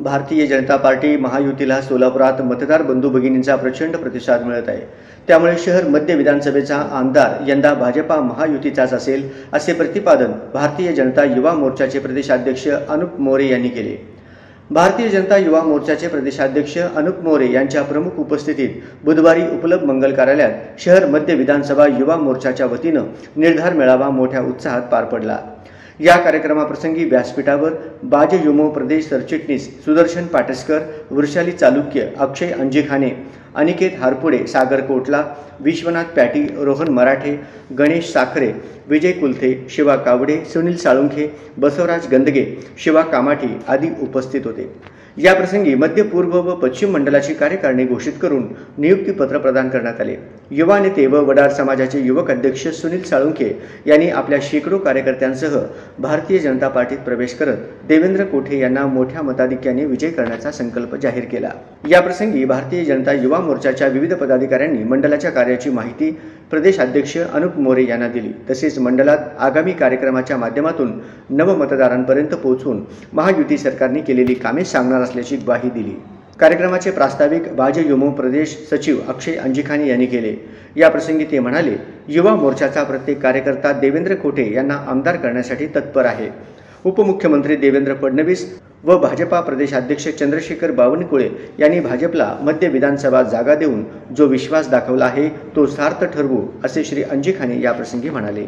Bharatiya Janata party महायुतीला सोलापुरात मतदार बंधू भगिनींचा प्रचंड प्रतिसाद मिळत आहे। त्यामुळे शहर मध्य विधानसभेचा आमदार यंदा भाजपा महायुतीचाच असेल असे प्रतिपादन भारतीय जनता युवा मोर्चाचे प्रदेशाध्यक्ष अनुप मोरे यांनी केले। भारतीय जनता युवा मोर्चाचे प्रदेशाध्यक्ष अनुप मोरे यांच्या प्रमुख उपस्थितीत बुधवारी उपलब्ध मंगल कार्यालयात शहर मध्य विधानसभा युवा मोर्चाच्या वतीने निर्धार मेळावा मोठ्या उत्साहात पार पडला। या कार्यक्रमाप्रसंगी व्यासपीठावर बाजयुमो प्रदेश सरचिटणीस सुदर्शन पाटसकर, वृषाली चालुक्य, अक्षय अंजिखाने, अनिकेत हारपुडे, सागर कोटला, विश्वनाथ पॅटी, रोहन मराठे, गणेश साखरे, विजय कुलथे, शिवा कावडे, सुनील साळुंखे, बसवराज गंदगे, शिवा कामाठी आदी उपस्थित होते। या प्रसंगी मध्य पूर्व व पश्चिम मंडलाची कार्यकारिणी घोषित करून नियुक्ती पत्र प्रदान करण्यात आले। युवा नेते व वडार समाजाचे युवक अध्यक्ष सुनील साळुंखे यांनी आपल्या शेकडो कार्यकर्त्यांसह भारतीय जनता पार्टीत प्रवेश करत देवेंद्र कोठे यांना मोठ्या मताधिक्याने विजय करण्याचा संकल्प जाहीर केला। या प्रसंगी भारतीय जनता युवा मोर्चाच्या विविध पदाधिकाऱ्यांनी मंडलाच्या कार्याची माहिती प्रदेशाध्यक्ष अनुप मोरे यांना दिली। तसेच मंडलात आगामी कार्यक्रमाच्या माध्यमातून नवमतदारांपर्यंत पोहोचून महायुती सरकारने केलेली कामे सांगणार असल्याची ग्वाही दिली। कार्यक्रमाचे प्रास्ताविक बाजयुमो प्रदेश सचिव अक्षय अंजिखाने यांनी केले। या प्रसंगी ते म्हणाले, युवा मोर्चाचा प्रत्येक कार्यकर्ता देवेंद्र कोठे यांना आमदार करण्यासाठी तत्पर आहे। उपमुख्यमंत्री देवेंद्र फडणवीस व भाजपा प्रदेशाध्यक्ष चंद्रशेखर बावनकुळे यांनी भाजपला मध्य विधानसभा जागा देऊन जो विश्वास दाखवला आहे तो सार्थ ठरवू असे श्री अंजिखाने या प्रसंगी म्हणाले।